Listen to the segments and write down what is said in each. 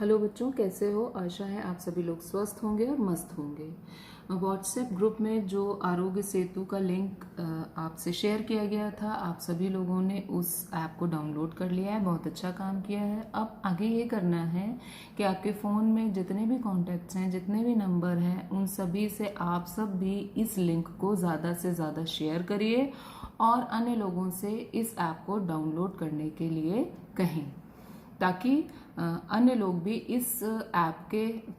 Hello बच्चों, कैसे हो? आशा है आप सभी लोग स्वस्थ होंगे और मस्त होंगे। व्हाट्सएप ग्रुप में जो आरोग्य सेतु का लिंक आपसे शेयर किया गया था, आप सभी लोगों ने उस ऐप को डाउनलोड कर लिया है। बहुत अच्छा काम किया है। अब आगे ये करना है कि आपके फ़ोन में जितने भी कॉन्टैक्ट्स हैं, जितने भी नंबर हैं, उन सभी से आप सब भी इस लिंक को ज़्यादा से ज़्यादा शेयर करिए और अन्य लोगों से इस ऐप को डाउनलोड करने के लिए कहें, ताकि अन्य लोग भी इस ऐप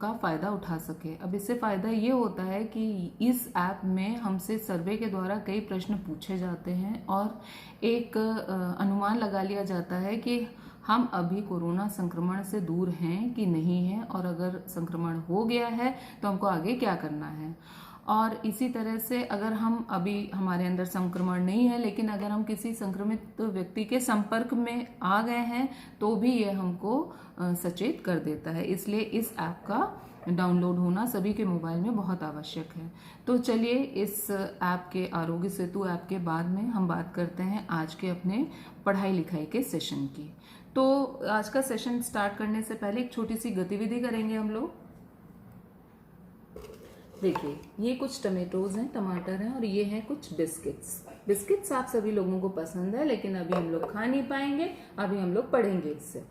का फ़ायदा उठा सके। अब इससे फ़ायदा ये होता है कि इस ऐप में हमसे सर्वे के द्वारा कई प्रश्न पूछे जाते हैं और एक अनुमान लगा लिया जाता है कि हम अभी कोरोना संक्रमण से दूर हैं कि नहीं हैं, और अगर संक्रमण हो गया है तो हमको आगे क्या करना है। और इसी तरह से अगर हम अभी हमारे अंदर संक्रमण नहीं है, लेकिन अगर हम किसी संक्रमित व्यक्ति के संपर्क में आ गए हैं तो भी ये हमको सचेत कर देता है। इसलिए इस ऐप का डाउनलोड होना सभी के मोबाइल में बहुत आवश्यक है। तो चलिए, इस ऐप के आरोग्य सेतु ऐप के बाद में हम बात करते हैं आज के अपने पढ़ाई लिखाई के सेशन की। तो आज का सेशन स्टार्ट करने से पहले एक छोटी सी गतिविधि करेंगे हम लोग। देखिए, ये कुछ टमेटोज हैं, टमाटर हैं, और ये हैं कुछ बिस्किट्स। बिस्किट्स आप सभी लोगों को पसंद है, लेकिन अभी हम लोग खा नहीं पाएंगे, अभी हम लोग पढ़ेंगे इससे।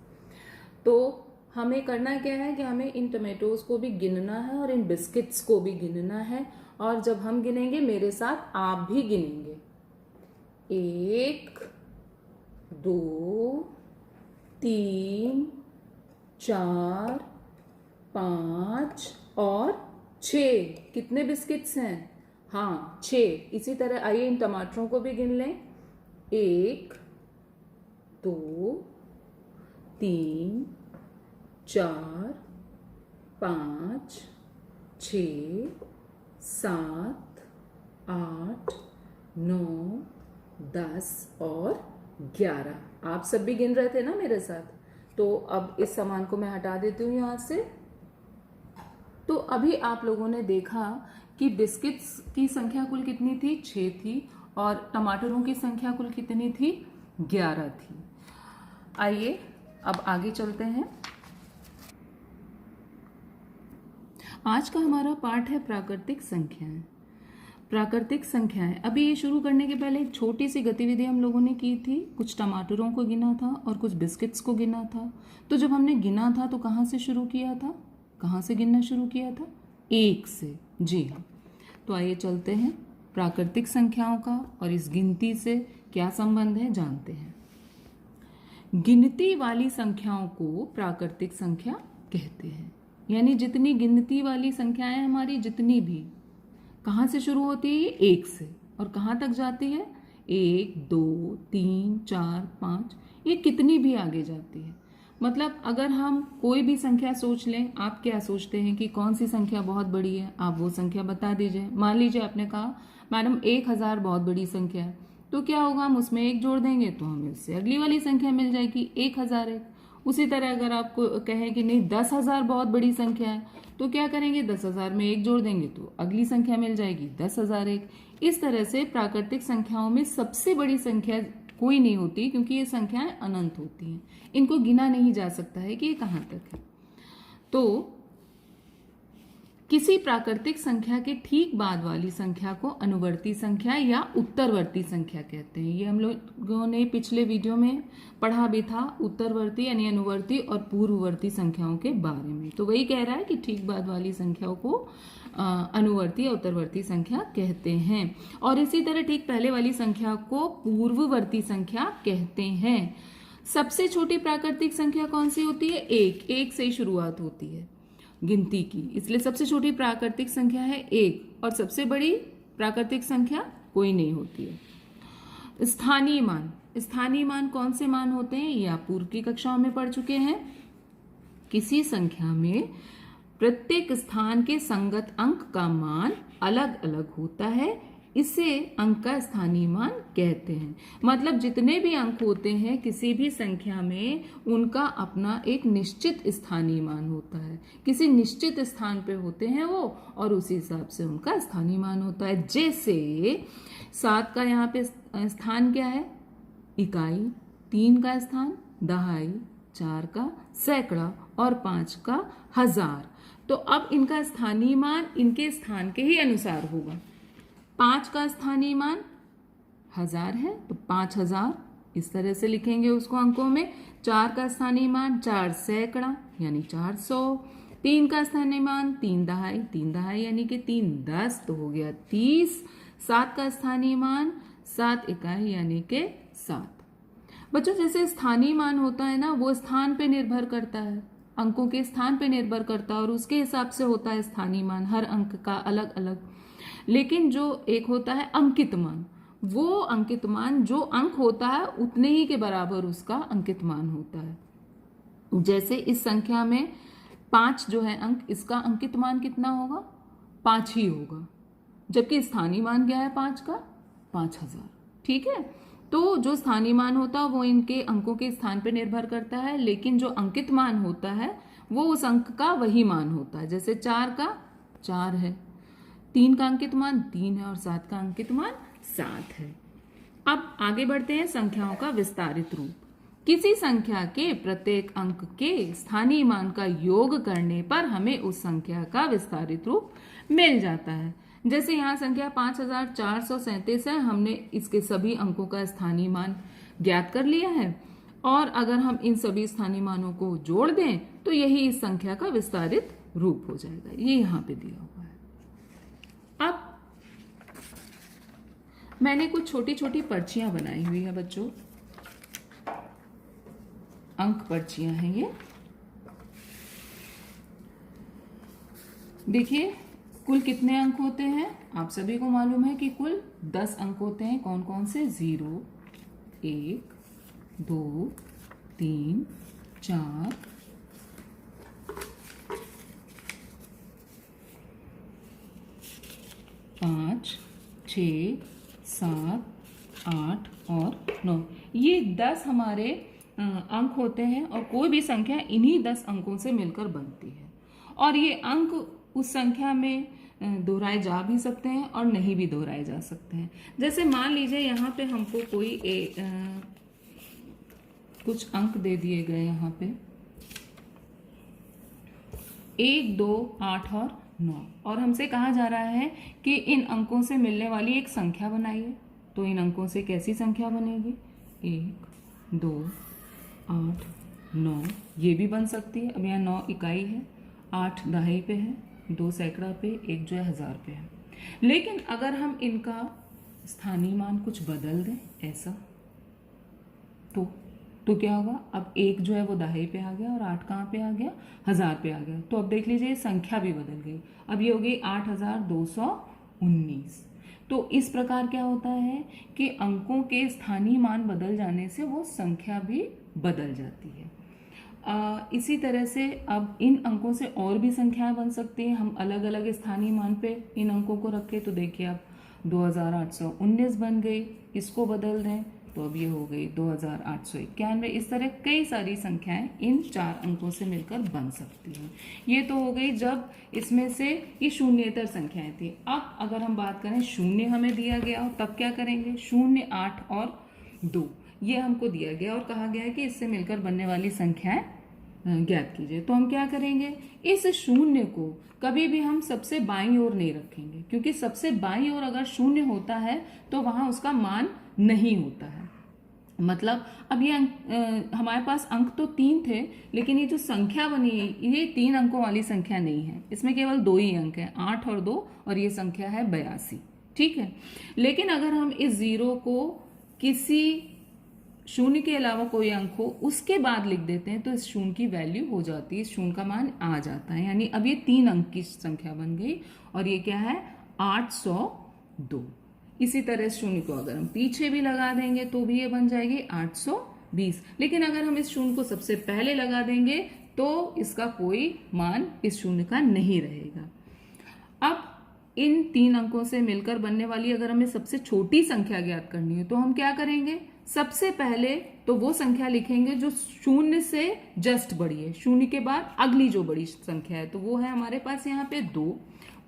तो हमें करना क्या है कि हमें इन टमेटोज को भी गिनना है और इन बिस्किट्स को भी गिनना है। और जब हम गिनेंगे, मेरे साथ आप भी गिनेंगे। 1 2 3 4 5 और 6। कितने बिस्किट्स हैं? हाँ, 6। इसी तरह आइए इन टमाटरों को भी गिन लें। 1 2 3 4 5 6 7 8 9 10 और 11। आप सब भी गिन रहे थे ना मेरे साथ? तो अब इस सामान को मैं हटा देती हूँ यहाँ से। तो अभी आप लोगों ने देखा कि बिस्किट्स की संख्या कुल कितनी थी? 6 थी, और टमाटरों की संख्या कुल कितनी थी? 11 थी। आइए अब आगे चलते हैं। आज का हमारा पाठ है प्राकृतिक संख्याएं। प्राकृतिक संख्याएं। अभी ये शुरू करने के पहले एक छोटी सी गतिविधि हम लोगों ने की थी। कुछ टमाटरों को गिना था और कुछ बिस्किट्स को गिना था। तो जब हमने गिना था तो कहाँ से शुरू किया था? कहाँ से गिनना शुरू किया था? 1 से। जी हाँ। तो आइए चलते हैं, प्राकृतिक संख्याओं का और इस गिनती से क्या संबंध है जानते हैं। गिनती वाली संख्याओं को प्राकृतिक संख्या कहते हैं। यानी जितनी गिनती वाली संख्याएं हमारी, जितनी भी, कहाँ से शुरू होती है? 1 से। और कहाँ तक जाती है? 1 2 3 4 5, ये कितनी भी आगे जाती है। मतलब अगर हम कोई भी संख्या सोच लें, आप क्या सोचते हैं कि कौन सी संख्या बहुत बड़ी है? आप वो संख्या बता दीजिए। मान लीजिए आपने कहा मैडम 1000 बहुत बड़ी संख्या है, तो क्या होगा? हम उसमें 1 जोड़ देंगे तो हमें उससे अगली वाली संख्या मिल जाएगी 1001। उसी तरह अगर आपको कहें कि नहीं 10,000 बहुत बड़ी संख्या है, तो क्या करेंगे? 10,000 में 1 जोड़ देंगे तो अगली संख्या मिल जाएगी 10,001। इस तरह से प्राकृतिक संख्याओं में सबसे बड़ी संख्या कोई नहीं होती, क्योंकि ये संख्याएं अनंत होती हैं। इनको गिना नहीं जा सकता है कि ये कहाँ तक है। तो किसी प्राकृतिक संख्या के ठीक बाद वाली संख्या को अनुवर्ती संख्या या उत्तरवर्ती संख्या कहते हैं। ये हम लोगों ने पिछले वीडियो में पढ़ा भी था, उत्तरवर्ती यानी अनुवर्ती और पूर्ववर्ती संख्याओं के बारे में। तो वही कह रहा है कि ठीक बाद वाली संख्याओं को अनुवर्ती या उत्तरवर्ती संख्या कहते हैं, और इसी तरह ठीक पहले वाली संख्या को पूर्ववर्ती संख्या कहते हैं। सबसे छोटी प्राकृतिक संख्या कौन सी होती है? 1। 1 से ही शुरुआत होती है गिनती की, इसलिए सबसे छोटी प्राकृतिक संख्या है 1, और सबसे बड़ी प्राकृतिक संख्या कोई नहीं होती है। स्थानीय मान। स्थानीय मान कौन से मान होते हैं? ये आप पूर्व की कक्षाओं में पढ़ चुके हैं। किसी संख्या में प्रत्येक स्थान के संगत अंक का मान अलग अलग होता है, इसे अंक का स्थानीय मान कहते हैं। मतलब जितने भी अंक होते हैं किसी भी संख्या में, उनका अपना एक निश्चित स्थानीय मान होता है। किसी निश्चित स्थान पे होते हैं वो, और उसी हिसाब से उनका स्थानीय मान होता है। जैसे 7 का यहाँ पे स्थान क्या है? इकाई। 3 का स्थान दहाई। 4 का सैकड़ा और 5 का हजार। तो अब इनका स्थानीय मान इनके स्थान के ही अनुसार होगा। 5 का स्थानीय मान 1000 है तो 5000 इस तरह से लिखेंगे उसको अंकों में। 4 का स्थानीय मान 4 सैकड़ा यानी 400। 3 का स्थानीय मान 3 दहाई यानी कि 3 10 तो हो गया 30। 7 का स्थानीय मान 7 इकाई यानी कि 7। बच्चों जैसे स्थानीय मान होता है ना वो स्थान पे निर्भर करता है, अंकों के स्थान पे निर्भर करता है और उसके हिसाब से होता है स्थानीय मान, हर अंक का अलग अलग। लेकिन जो एक होता है अंकित मान, वो अंकित मान जो अंक होता है उतने ही के बराबर उसका अंकित मान होता है। जैसे इस संख्या में 5 जो है अंक, इसका अंकित मान कितना होगा? 5 ही होगा, जबकि स्थानीय मान क्या है 5 का? 5000। ठीक है, तो जो स्थानीय मान होता है वो इनके अंकों के स्थान पर निर्भर करता है, लेकिन जो अंकित मान होता है वो उस अंक का वही मान होता है। जैसे 4 का 4 है, 3 का अंकित मान 3 है और 7 का अंकित मान 7 है। अब आगे बढ़ते हैं संख्याओं का विस्तारित रूप। किसी संख्या के प्रत्येक अंक के स्थानीय मान का योग करने पर हमें उस संख्या का विस्तारित रूप मिल जाता है। जैसे यहाँ संख्या 5437 है, हमने इसके सभी अंकों का स्थानीय मान ज्ञात कर लिया है और अगर हम इन सभी स्थानीय मानों को जोड़ दें तो यही इस संख्या का विस्तारित रूप हो जाएगा। ये यहाँ पे दिया हुआ है। अब मैंने कुछ छोटी छोटी पर्चियां बनाई हुई है बच्चों, अंक पर्चियां हैं ये। देखिए कुल कितने अंक होते हैं, आप सभी को मालूम है कि कुल 10 अंक होते हैं। कौन कौन से? 0, 1, 2, 3, 4, 5, 6, 7, 8 और 9। ये 10 हमारे अंक होते हैं और कोई भी संख्या इन्हीं 10 अंकों से मिलकर बनती है। और ये अंक उस संख्या में दोहराए जा भी सकते हैं और नहीं भी दोहराए जा सकते हैं। जैसे मान लीजिए यहाँ पे हमको कोई कुछ अंक दे दिए गए यहाँ पे 1, 2, 8 और 9 और हमसे कहा जा रहा है कि इन अंकों से मिलने वाली एक संख्या बनाइए। तो इन अंकों से कैसी संख्या बनेगी? 1, 2, 8, 9 ये भी बन सकती है। अब यहाँ 9 इकाई है, 8 दहाई पे है, 2 सैकड़ा पे, 1 जो है 1000 पे है। लेकिन अगर हम इनका स्थानीय मान कुछ बदल दें ऐसा तो क्या होगा? अब 1 जो है वो दहाई पे आ गया और 8 कहाँ पे आ गया? 1000 पे आ गया। तो अब देख लीजिए संख्या भी बदल गई, अब ये हो गई 8219। तो इस प्रकार क्या होता है कि अंकों के स्थानीय मान बदल जाने से वो संख्या भी बदल जाती है। इसी तरह से अब इन अंकों से और भी संख्याएं बन सकती हैं। हम अलग अलग स्थानीय मान पे इन अंकों को रखें तो देखिए अब 2819 बन गई, इसको बदल दें तो अब ये हो गई 2891। इस तरह कई सारी संख्याएं इन 4 अंकों से मिलकर बन सकती हैं। ये तो हो गई जब इसमें से ये शून्येतर संख्याएं थी। अब अगर हम बात करें शून्य हमें दिया गया हो तब क्या करेंगे? 0, 8 और 2 ये हमको दिया गया और कहा गया है कि इससे मिलकर बनने वाली संख्याएं ज्ञात कीजिए। तो हम क्या करेंगे? इस शून्य को कभी भी हम सबसे बाईं ओर नहीं रखेंगे, क्योंकि सबसे बाईं ओर अगर शून्य होता है तो वहां उसका मान नहीं होता है। मतलब अब ये हमारे पास अंक तो 3 थे, लेकिन ये जो संख्या बनी है ये 3 अंकों वाली संख्या नहीं है, इसमें केवल 2 ही अंक हैं, 8 और 2, और ये संख्या है 82। ठीक है, लेकिन अगर हम इस 0 को किसी शून्य के अलावा कोई अंक हो उसके बाद लिख देते हैं तो इस शून्य की वैल्यू हो जाती है, शून्य का मान आ जाता है। यानी अब ये 3 अंक की संख्या बन गई और ये क्या है? 802। इसी तरह शून्य को अगर हम पीछे भी लगा देंगे तो भी ये बन जाएगी 820। लेकिन अगर हम इस शून्य को सबसे पहले लगा देंगे तो इसका कोई मान इस शून्य का नहीं रहेगा। अब इन 3 अंकों से मिलकर बनने वाली अगर हमें सबसे छोटी संख्या ज्ञात करनी है तो हम क्या करेंगे? सबसे पहले तो वो संख्या लिखेंगे जो शून्य से जस्ट बड़ी है, शून्य के बाद अगली जो बड़ी संख्या है तो वो है हमारे पास यहाँ पे 2।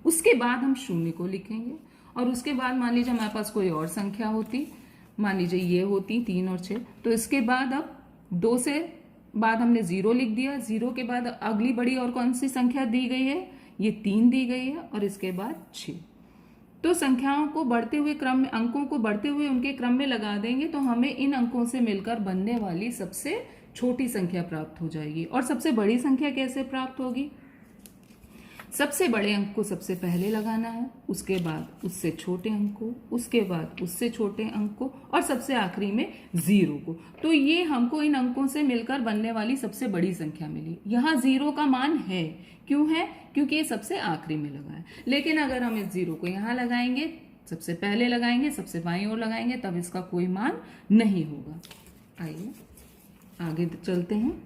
उसके बाद हम शून्य को लिखेंगे और उसके बाद मान लीजिए हमारे पास कोई और संख्या होती, मान लीजिए ये होती 3 और 6, तो इसके बाद अब 2 से बाद हमने 0 लिख दिया, 0 के बाद अगली बड़ी और कौन सी संख्या दी गई है, ये 3 दी गई है, और इसके बाद 6। तो संख्याओं को बढ़ते हुए क्रम में, अंकों को बढ़ते हुए उनके क्रम में लगा देंगे तो हमें इन अंकों से मिलकर बनने वाली सबसे छोटी संख्या प्राप्त हो जाएगी। और सबसे बड़ी संख्या कैसे प्राप्त होगी, सबसे बड़े अंक को सबसे पहले लगाना है, उसके बाद उससे छोटे अंक को, उसके बाद उससे छोटे अंक को, और सबसे आखिरी में 0 को। तो ये हमको इन अंकों से मिलकर बनने वाली सबसे बड़ी संख्या मिली। यहाँ 0 का मान है, क्यों है, क्योंकि ये सबसे आखिरी में लगा है। लेकिन अगर हम इस 0 को यहाँ लगाएंगे, सबसे पहले लगाएंगे, सबसे बाईं ओर लगाएंगे, तब इसका कोई मान नहीं होगा। आइए आगे चलते हैं।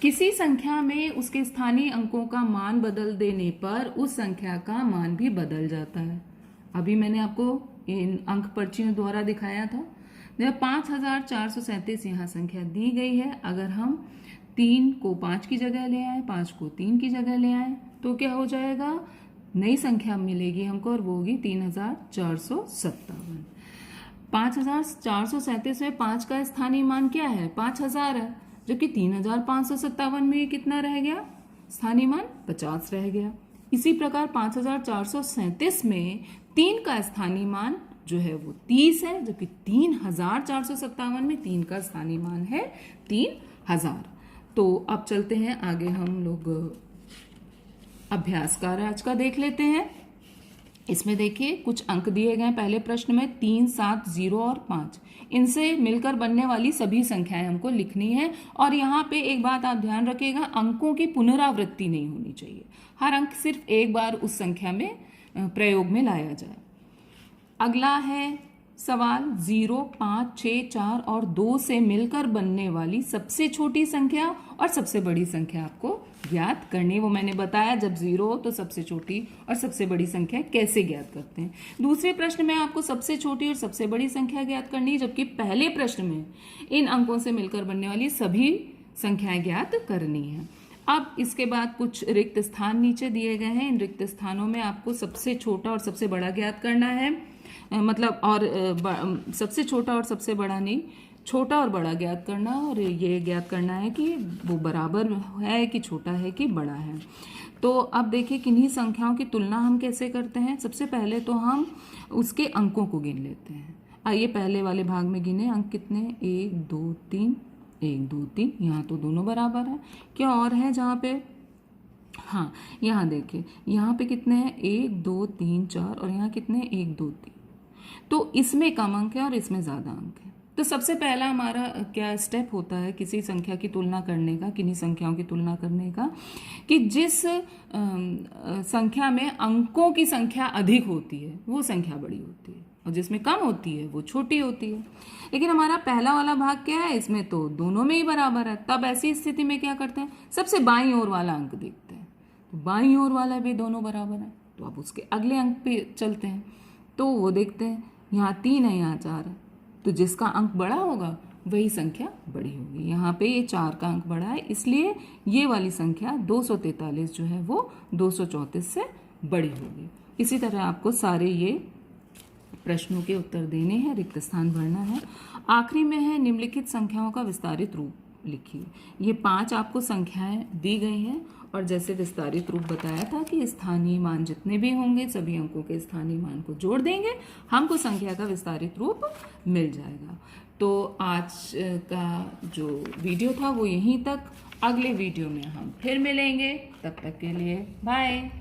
किसी संख्या में उसके स्थानीय अंकों का मान बदल देने पर उस संख्या का मान भी बदल जाता है। अभी मैंने आपको इन अंक पर्चियों द्वारा दिखाया था। 5437 यहाँ संख्या दी गई है। अगर हम 3 को 5 की जगह ले आए, 5 को 3 की जगह ले आए, तो क्या हो जाएगा, नई संख्या मिलेगी हमको, और वो होगी 3457। 5437 में 5 का स्थानीय मान क्या है, 5000 है, जबकि 3557 में ये कितना रह गया, स्थानीय मान 50 रह गया। इसी प्रकार 5437 में 3 का स्थानीय मान जो है वो 30 है, जबकि 3457 में 3 का स्थानीय मान है 3000। तो अब चलते हैं आगे, हम लोग अभ्यास कार्य आज का देख लेते हैं। इसमें देखिए कुछ अंक दिए गए पहले प्रश्न में, 3, 7, 0 और 5। इनसे मिलकर बनने वाली सभी संख्याएं हमको लिखनी है। और यहाँ पे एक बात आप ध्यान रखिएगा, अंकों की पुनरावृत्ति नहीं होनी चाहिए। हर अंक सिर्फ एक बार उस संख्या में प्रयोग में लाया जाए। अगला है सवाल, 0, 5, 6, 4 और 2 से मिलकर बनने वाली सबसे छोटी संख्या और सबसे बड़ी संख्या आपको ज्ञात करनी। वो मैंने बताया, जब 0 हो तो सबसे छोटी और सबसे बड़ी संख्या कैसे ज्ञात करते हैं। दूसरे प्रश्न में आपको सबसे छोटी और सबसे बड़ी संख्या ज्ञात करनी है, जबकि पहले प्रश्न में इन अंकों से मिलकर बनने वाली सभी संख्याएं ज्ञात करनी है। अब इसके बाद कुछ रिक्त स्थान नीचे दिए गए हैं। इन रिक्त स्थानों में आपको सबसे छोटा और सबसे बड़ा ज्ञात करना है, मतलब और सबसे छोटा और सबसे बड़ा नहीं, छोटा और बड़ा ज्ञात करना, और ये ज्ञात करना है कि वो बराबर है कि छोटा है कि बड़ा है। तो अब देखिए किन्हीं संख्याओं की तुलना हम कैसे करते हैं। सबसे पहले तो हम उसके अंकों को गिन लेते हैं। आइए पहले वाले भाग में गिने अंक कितने, 1, 2, 3, 1, 2, 3। यहाँ तो दोनों बराबर है। क्या और है जहाँ पे, हाँ यहाँ देखिए, यहाँ पे कितने हैं, 1, 2, 3, 4, और यहाँ कितने हैं, 1, 2, 3। तो इसमें कम अंक है और इसमें ज़्यादा अंक है। तो सबसे पहला हमारा क्या स्टेप होता है किसी संख्या की तुलना करने का, किन्हीं संख्याओं की तुलना करने का, कि जिस संख्या में अंकों की संख्या अधिक होती है वो संख्या बड़ी होती है, और जिसमें कम होती है वो छोटी होती है। लेकिन हमारा पहला वाला भाग क्या है, इसमें तो दोनों में ही बराबर है। तब ऐसी स्थिति में क्या करते हैं, सबसे बाईं ओर वाला अंक देखते हैं। तो बाईं ओर वाला भी दोनों बराबर है, तो अब उसके अगले अंक पे चलते हैं। तो वो देखते हैं, यहाँ 3 है, यहाँ 4 है, तो जिसका अंक बड़ा होगा वही संख्या बड़ी होगी। यहाँ पे ये 4 का अंक बड़ा है, इसलिए ये वाली संख्या 243 जो है वो 234 से बड़ी होगी। इसी तरह आपको सारे ये प्रश्नों के उत्तर देने हैं, रिक्त स्थान भरना है। आखिरी में है निम्नलिखित संख्याओं का विस्तारित रूप लिखिए। ये 5 आपको संख्याएं दी गई हैं, और जैसे विस्तारित रूप बताया था कि स्थानीय मान जितने भी होंगे सभी अंकों के स्थानीय मान को जोड़ देंगे, हमको संख्या का विस्तारित रूप मिल जाएगा। तो आज का जो वीडियो था वो यहीं तक। अगले वीडियो में हम फिर मिलेंगे, तब तक के लिए बाय।